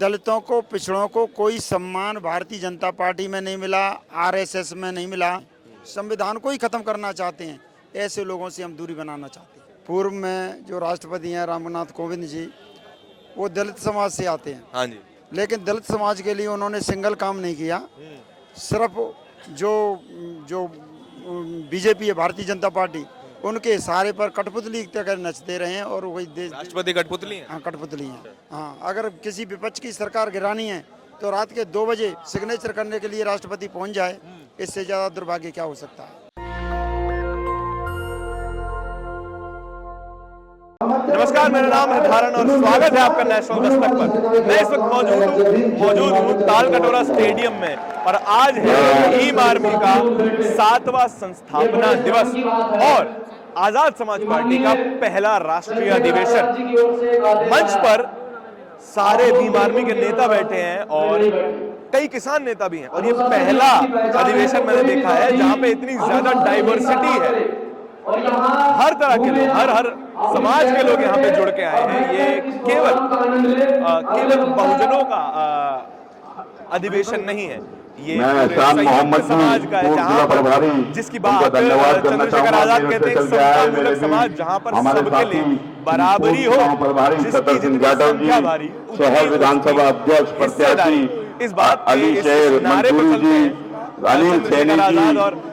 दलितों को, पिछड़ों को कोई सम्मान भारतीय जनता पार्टी में नहीं मिला, आरएसएस में नहीं मिला। संविधान को ही खत्म करना चाहते हैं। ऐसे लोगों से हम दूरी बनाना चाहते हैं। पूर्व में जो राष्ट्रपति हैं रामनाथ कोविंद जी, वो दलित समाज से आते हैं। हाँ जी। लेकिन दलित समाज के लिए उन्होंने सिंगल काम नहीं किया। सिर्फ जो जो बीजेपी है, भारतीय जनता पार्टी, उनके सहारे पर कठपुतली तक नचते रहे हैं और वही देश। राष्ट्रपति कठपुतली हैं? हाँ, कठपुतली हैं। हाँ, अगर किसी विपक्ष की सरकार गिरानी है तो रात के 2 बजे सिग्नेचर करने के लिए राष्ट्रपति पहुंच जाए। इससे ज्यादा दुर्भाग्य क्या हो सकता है। नमस्कार, मेरा नाम है धारण और स्वागत है आपका नेशनल दस्तक पर। मैं इस वक्त मौजूद हूँ तालकटोरा स्टेडियम में और आज है भीम आर्मी का 7वां संस्थापना दिवस और आजाद समाज पार्टी का पहला राष्ट्रीय अधिवेशन। मंच पर सारे भीम आर्मी के नेता बैठे हैं और कई किसान नेता भी हैं और ये पहला अधिवेशन मैंने देखा है जहां पे इतनी ज्यादा डाइवर्सिटी है। हर तरह के लोग, हर समाज के लोग यहाँ पे जुड़ के आए हैं। ये केवल बहुजनों का अधिवेशन नहीं है, ये संयुक्त समाज का है, जहाँ पर जिसकी बात चंद्रशेखर आजाद कहते हैं समतामूलक समाज, जहाँ पर सबके लिए बराबरी हो, जिसकी जितनी संख्या भारी शहर विधानसभा अध्यक्ष प्रत्याशी इस बात अली शेर मंसूरी जी, अनिल सैनी जी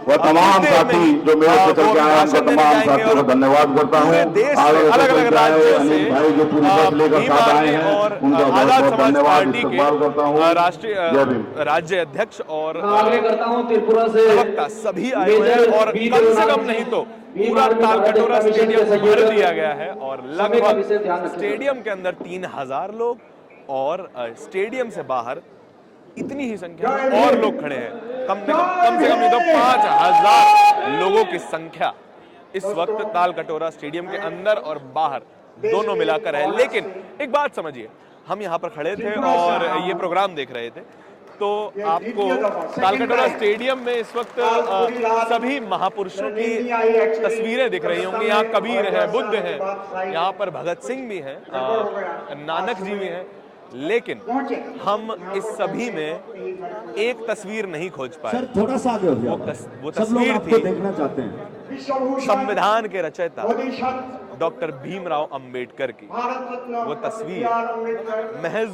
व तमाम साथी जो मेरे से चल के आए हैं, तमाम साथियों को धन्यवाद करता हूँ। अलग-अलग राज्यों से भाई जो पूरी बस लेकर साथ आए हैं और उनका आजाद बहुत समाज धन्यवाद पार्टी इस्तेमाल करता हूँ। के राष्ट्रीय राज्य अध्यक्ष और प्रवक्ता सभी आए हुए हैं और कम से कम नहीं तो पूरा तालकटोरा स्टेडियम भर दिया गया है और लगभग स्टेडियम के अंदर 3000 लोग और स्टेडियम से बाहर इतनी ही संख्या में और लोग खड़े हैं। कम से कम नहीं तो 5000 लोगों की संख्या इस वक्त तालकटोरा स्टेडियम के अंदर और बाहर दोनों मिलाकर है। लेकिन एक बात समझिए, हम यहाँ पर खड़े थे और ये प्रोग्राम देख रहे थे तो आपको तालकटोरा स्टेडियम में इस वक्त सभी महापुरुषों की तस्वीरें दिख रही होंगी। यहाँ कबीर है, बुद्ध है, यहाँ पर भगत सिंह भी हैं, नानक जी भी हैं। लेकिन हम इस सभी में एक तस्वीर नहीं खोज पाए। सर थोड़ा सा आगे हो जाओ। वो तस्वीर थी देखना चाहते हैं संविधान के रचयिता डॉक्टर भीमराव अंबेडकर की। वो तस्वीर महज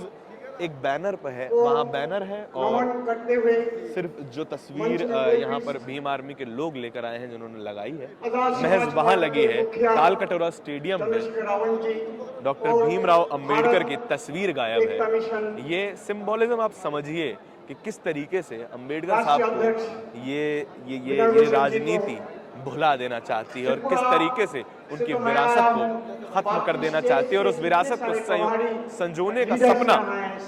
एक बैनर पर है, वहां बैनर है और सिर्फ जो तस्वीर यहाँ पर भीम आर्मी के लोग लेकर आए हैं जिन्होंने लगाई है, महज वहां लगी है। तालकटोरा स्टेडियम में डॉक्टर भीमराव अंबेडकर की तस्वीर गायब है। ये सिंबोलिज्म आप समझिए कि किस तरीके से अंबेडकर साहब को ये राजनीति भुला देना चाहती है और किस तरीके से उनकी विरासत को खत्म कर देना चाहती है और उस विरासत को संजोने का सपना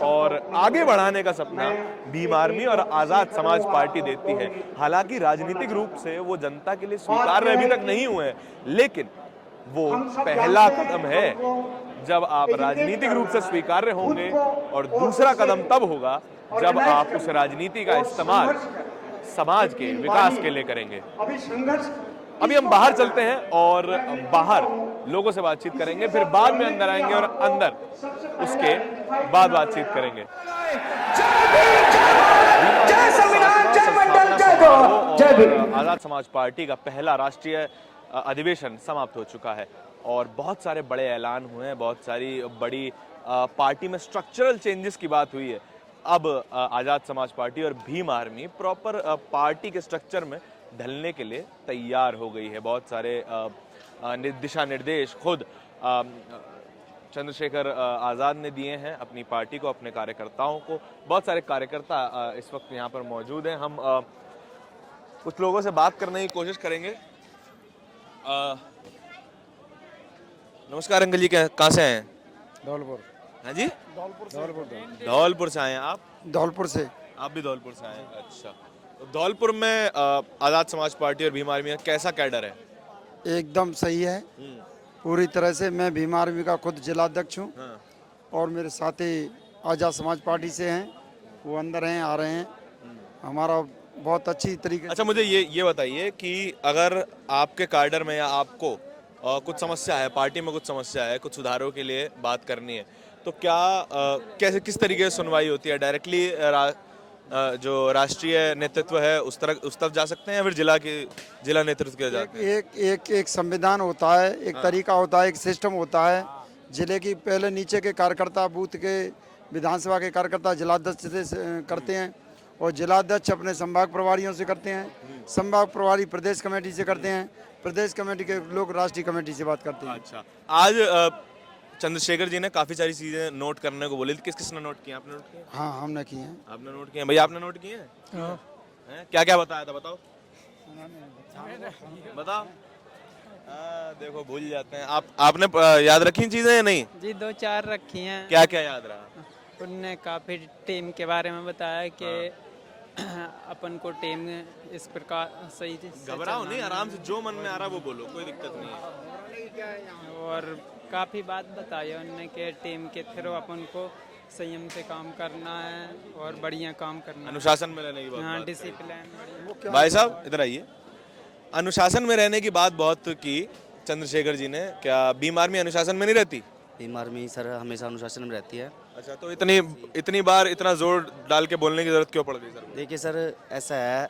और आगे बढ़ाने का सपना भीम आर्मी और आजाद समाज पार्टी देती है। हालांकि राजनीतिक रूप से वो जनता के लिए स्वीकार्य अभी तक नहीं हुए हैं, लेकिन वो पहला कदम है। जब आप राजनीतिक रूप से स्वीकार्य होंगे और दूसरा कदम तब होगा जब आप उस राजनीति का इस्तेमाल समाज के विकास के लिए करेंगे। अभी हम बाहर चलते हैं और बाहर लोगों से बातचीत करेंगे, फिर बाद में अंदर आएंगे और अंदर उसके बाद बातचीत करेंगे। आजाद समाज पार्टी का पहला राष्ट्रीय अधिवेशन समाप्त हो चुका है और बहुत सारे बड़े ऐलान हुए हैं, बहुत सारी बड़ी पार्टी में स्ट्रक्चरल चेंजेस की बात हुई है। अब आजाद समाज पार्टी और भीम आर्मी प्रॉपर पार्टी के स्ट्रक्चर में ढलने के लिए तैयार हो गई है। बहुत सारे दिशा निर्देश खुद चंद्रशेखर आजाद ने दिए हैं अपनी पार्टी को, अपने कार्यकर्ताओं को। बहुत सारे कार्यकर्ता इस वक्त यहाँ पर मौजूद हैं। हम कुछ लोगों से बात करने की कोशिश करेंगे। नमस्कार अंकल जी, कहाँ से हैं? धौलपुर। हाँ जी, धौलपुर से आए हैं आप? धौलपुर से। आप भी धौलपुर से आए हैं? अच्छा, तो धौलपुर में आजाद समाज पार्टी और भीम आर्मी का कैसा कैडर है? एकदम सही है, पूरी तरह से। मैं भीम आर्मी का खुद जिलाध्यक्ष हूँ। हाँ। और मेरे साथी आजाद समाज पार्टी से हैं, वो अंदर हैं, आ रहे हैं। हमारा बहुत अच्छी तरीके। अच्छा, मुझे ये बताइए कि अगर आपके कैडर में या आपको कुछ समस्या है, पार्टी में कुछ समस्या है, कुछ सुधारों के लिए बात करनी है, तो क्या कैसे किस तरीके से सुनवाई होती है? डायरेक्टली जो राष्ट्रीय नेतृत्व है उस तरफ जा सकते हैं या फिर जिला नेतृत्व के जाते हैं? एक संविधान होता है, एक तरीका होता है, एक सिस्टम होता है। जिले की पहले नीचे के कार्यकर्ता, बूथ के, विधानसभा के कार्यकर्ता जिलाध्यक्ष से करते हैं और जिलाध्यक्ष अपने संभाग प्रभारियों से करते हैं, संभाग प्रभारी प्रदेश कमेटी से करते हैं, प्रदेश कमेटी के लोग राष्ट्रीय कमेटी से बात करते हैं। अच्छा, आज चंद्रशेखर जी ने काफी सारी चीजें नोट करने को बोली थी। किस किसने नोट किया? आपने नोट किया? हाँ, हमने किए हैं। आपने नोट किए? भैया आपने नोट किए हैं? क्या क्या बताया था, बताओ बताओ। देखो भूल जाते हैं। आपने याद रखी चीजें या नहीं? जी 2-4 रखी हैं। क्या क्या याद रहा? उनने काफी टीम के बारे में बताया कि अपन को टीम इस प्रकार सही से घबराओ नहीं, आराम से जो मन में आ रहा वो बोलो, कोई दिक्कत नहीं है। और काफी बात बताई उनने कि टीम के थ्रू अपन को संयम से काम करना है और बढ़िया काम करना है। अनुशासन में रहने की बात। हाँ, डिसिप्लिन। भाई साहब इधर आइए। अनुशासन में रहने की बात बहुत की चंद्रशेखर जी ने। क्या भीम आर्मी अनुशासन में नहीं रहती? भीम आर्मी सर हमेशा अनुशासन में रहती है। अच्छा, तो इतनी बार इतना जोर डाल के बोलने की जरूरत क्यों पड़ गई सर? देखिए सर, ऐसा है,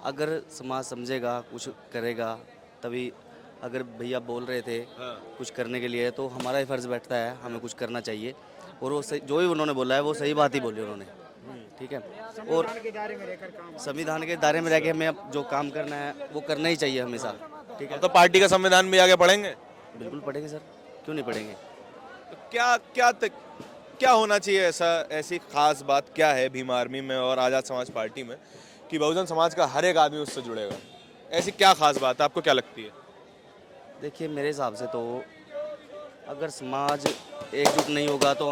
अगर समाज समझेगा, कुछ करेगा, तभी। अगर भैया बोल रहे थे कुछ करने के लिए, तो हमारा ही फर्ज बैठता है, हमें कुछ करना चाहिए। और वो सही, जो भी उन्होंने बोला है वो सही बात ही बोली उन्होंने, ठीक है। और संविधान के दायरे में रह के हमें अब जो काम करना है वो करना ही चाहिए हमेशा, ठीक है। तो पार्टी का संविधान भी आगे पढ़ेंगे? बिल्कुल पढ़ेंगे सर, क्यों नहीं पढ़ेंगे। तो क्या होना चाहिए? ऐसी खास बात क्या है भीम आर्मी में और आज़ाद समाज पार्टी में कि बहुजन समाज का हर एक आदमी उससे जुड़ेगा? ऐसी क्या खास बात है, आपको क्या लगती है? देखिए मेरे हिसाब से तो अगर समाज एकजुट नहीं होगा तो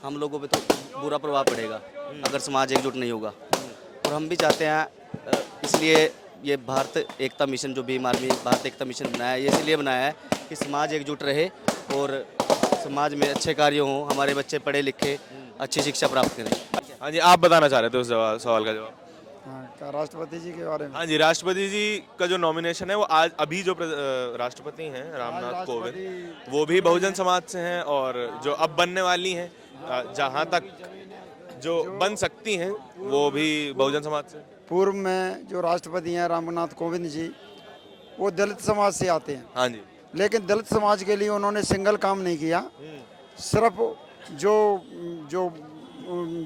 हम लोगों पे तो बुरा प्रभाव पड़ेगा, अगर समाज एकजुट नहीं होगा। और हम भी चाहते हैं, इसलिए ये भारत एकता मिशन, जो भीम आर्मी भारत एकता मिशन बनाया है, ये इसलिए बनाया है कि समाज एकजुट रहे और समाज में अच्छे कार्य हों, हमारे बच्चे पढ़े लिखे अच्छी शिक्षा प्राप्त करें। हाँ जी, आप बताना चाह रहे थे उस सवाल का जवाब। हाँ, क्या राष्ट्रपति जी के बारे में? हाँ जी, राष्ट्रपति जी का जो नॉमिनेशन है वो आज अभी जो राष्ट्रपति हैं रामनाथ कोविंद, वो भी बहुजन समाज से हैं। और जो अब बनने वाली हैं, जहाँ तक जो बन सकती हैं, वो भी बहुजन समाज से। पूर्व में जो राष्ट्रपति हैं रामनाथ कोविंद जी, वो दलित समाज से आते हैं। हाँ जी। लेकिन दलित समाज के लिए उन्होंने सिंगल काम नहीं किया। सिर्फ जो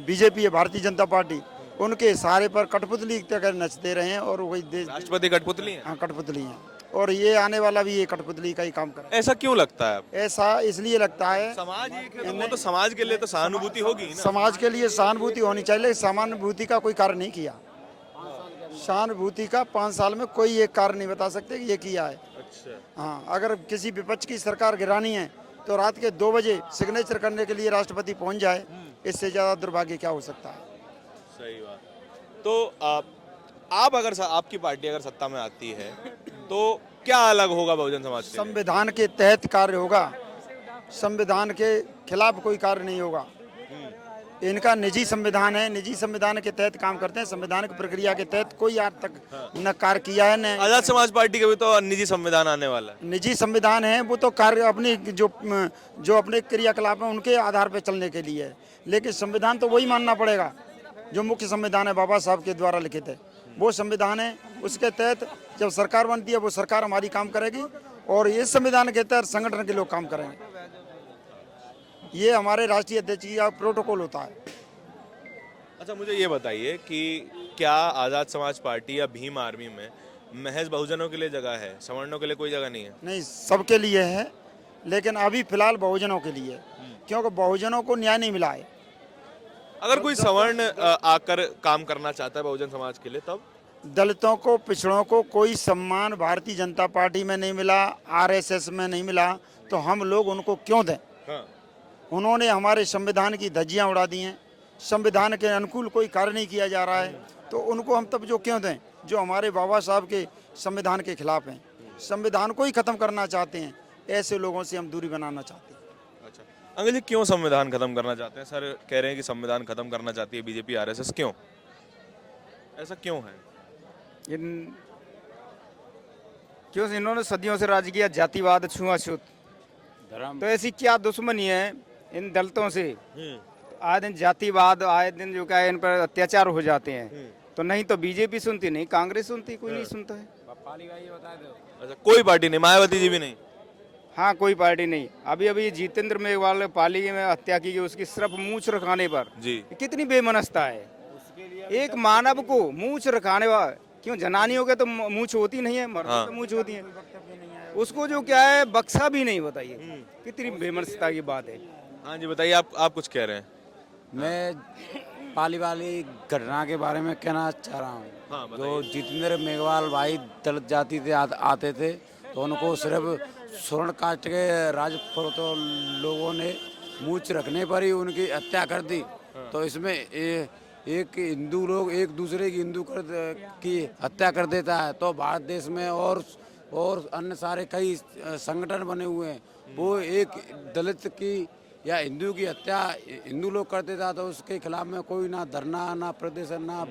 बीजेपी है, भारतीय जनता पार्टी, उनके सहारे पर कठपुतली कर नचते रहे हैं और वही देश। राष्ट्रपति कठपुतली हैं? हाँ, कठपुतली हैं। और ये आने वाला भी ये कठपुतली का ही काम करे। ऐसा क्यों लगता है? ऐसा इसलिए लगता है, समाज एक है तो वो तो समाज के लिए तो सहानुभूति होगी ना। समाज के लिए सहानुभूति होनी चाहिए, लेकिन सहानुभूति का कोई कार्य नहीं किया। सहानुभूति का 5 साल में कोई एक कार्य नहीं बता सकते कि ये किया है। अच्छा। हाँ, अगर किसी विपक्ष की सरकार गिरानी है तो रात के 2 बजे सिग्नेचर करने के लिए राष्ट्रपति पहुंच जाए, इससे ज्यादा दुर्भाग्य क्या हो सकता है। सही बात। तो आप अगर आपकी पार्टी अगर सत्ता में आती है तो क्या अलग होगा बहुजन समाज से? संविधान के तहत कार्य होगा, संविधान के खिलाफ कोई कार्य नहीं होगा। इनका निजी संविधान है, निजी संविधान के तहत काम करते हैं। संवैधानिक प्रक्रिया के तहत कोई आज तक न कार्य किया है, न आजाद समाज पार्टी का भी तो निजी संविधान आने वाला है। निजी संविधान है, वो तो कार्य अपनी जो अपने क्रियाकलाप है उनके आधार पर चलने के लिए है। लेकिन संविधान तो वही मानना पड़ेगा जो मुख्य संविधान है, बाबा साहब के द्वारा लिखित है, वो संविधान है। उसके तहत जब सरकार बनती है, वो सरकार हमारी काम करेगी और इस संविधान के तहत संगठन के लोग काम करेंगे। ये हमारे राष्ट्रीय अध्यक्ष का प्रोटोकॉल होता है। अच्छा, मुझे ये बताइए कि क्या आजाद समाज पार्टी या भीम आर्मी में महज बहुजनों के लिए जगह है, सवर्णों के लिए कोई जगह नहीं है? नहीं, सबके लिए है, लेकिन अभी फिलहाल बहुजनों के लिए, क्योंकि बहुजनों को न्याय नहीं मिला है। अगर कोई सवर्ण आकर काम करना चाहता है बहुजन समाज के लिए, तब दलितों को, पिछड़ों को कोई सम्मान भारतीय जनता पार्टी में नहीं मिला, आरएसएस में नहीं मिला, तो हम लोग उनको क्यों दें? हाँ। उन्होंने हमारे संविधान की धज्जियां उड़ा दी हैं, संविधान के अनुकूल कोई कार्य नहीं किया जा रहा है, तो उनको हम तब जो क्यों दें जो हमारे बाबा साहब के संविधान के खिलाफ हैं, संविधान को ही खत्म करना चाहते हैं। ऐसे लोगों से हम दूरी बनाना चाहते हैं। अच्छा, अंकल जी क्यों संविधान खत्म करना चाहते हैं? सर कह रहे हैं कि संविधान खत्म करना चाहती है बीजेपी आरएसएस, क्यों? ऐसा क्यों है? क्यों इन्होंने सदियों से राज किया, जातिवाद, छुआछूत, तो ऐसी क्या दुश्मनी है इन दलितों से आए दिन जातिवाद, आए दिन जो क्या है इन पर अत्याचार हो जाते हैं। तो नहीं तो बीजेपी सुनती, नहीं कांग्रेस सुनती, कोई नहीं सुनता है। अच्छा, कोई पार्टी नहीं, मायावती जी भी नहीं? हाँ, कोई पार्टी नहीं। अभी अभी जितेंद्र मेघवाल पाली में हत्या की गई, उसकी सिर्फ मूंछ रखाने पर जी कितनी बेमनस्ता है। एक मानव को मूंछ रखाने वाला, क्यों जनानियों के तो मूंछ होती नहीं है, मर्दों हाँ। तो मूंछ होती है, उसको जो क्या है बक्सा भी नहीं, बताइए कितनी बेमनस्ता की बात है। हाँ जी, बताइए, आप कुछ कह रहे हैं? मैं पाली वाली घटना के बारे में कहना चाह रहा हूँ। हाँ, जो जितेंद्र मेघवाल भाई दलित जाति से आते थे, तो उनको सिर्फ स्वर्ण कास्ट के राजपूतों लोगों ने मूंछ रखने पर ही उनकी हत्या कर दी। तो इसमें एक हिंदू लोग एक दूसरे की की हत्या कर देता है, तो भारत देश में और अन्य सारे कई संगठन बने हुए हैं, वो एक दलित की या हिंदू की हत्या हिंदू लोग करते था तो उसके खिलाफ में कोई ना धरना, ना प्रदर्शन, ना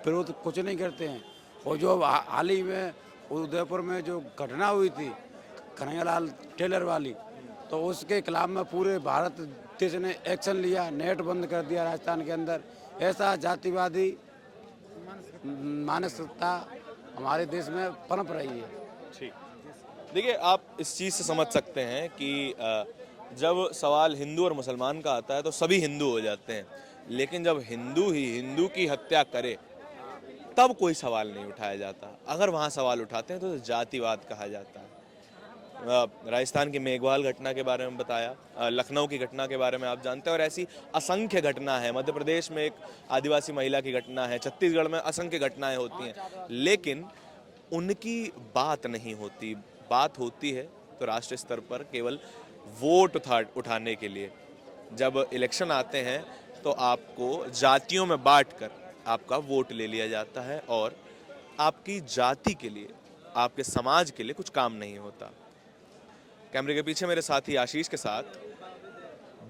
विरोध कुछ नहीं करते हैं। और जो हाल ही में उदयपुर में जो घटना हुई थी कन्हैयालाल टेलर वाली, तो उसके खिलाफ में पूरे भारत देश ने एक्शन लिया, नेट बंद कर दिया राजस्थान के अंदर। ऐसा जातिवादी मानसिकता हमारे देश में पनप रही है। ठीक, देखिए, आप इस चीज़ से समझ सकते हैं कि जब सवाल हिंदू और मुसलमान का आता है तो सभी हिंदू हो जाते हैं, लेकिन जब हिंदू ही हिंदू की हत्या करे तब कोई सवाल नहीं उठाया जाता। अगर वहाँ सवाल उठाते हैं तो जातिवाद कहा जाता है। राजस्थान की मेघवाल घटना के बारे में बताया, लखनऊ की घटना के बारे में आप जानते हैं, और ऐसी असंख्य घटना है। मध्य प्रदेश में एक आदिवासी महिला की घटना है, छत्तीसगढ़ में असंख्य घटनाएं होती हैं, लेकिन उनकी बात नहीं होती। बात होती है तो राष्ट्रीय स्तर पर केवल वोट उठाने के लिए। जब इलेक्शन आते हैं तो आपको जातियों में बांटकर आपका वोट ले लिया जाता है और आपकी जाति के लिए, आपके समाज के लिए कुछ काम नहीं होता। कैमरे के पीछे मेरे साथी आशीष के साथ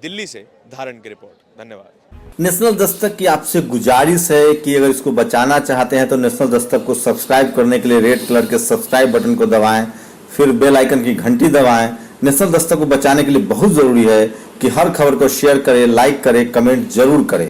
दिल्ली से धारण की रिपोर्ट। धन्यवाद। नेशनल दस्तक की आपसे गुजारिश है कि अगर इसको बचाना चाहते हैं तो नेशनल दस्तक को सब्सक्राइब करने के लिए रेड कलर के सब्सक्राइब बटन को दबाएं, फिर बेल आइकन की घंटी दबाएं। नेशनल दस्तक को बचाने के लिए बहुत जरूरी है कि हर खबर को शेयर करें, लाइक करें, कमेंट जरूर करें।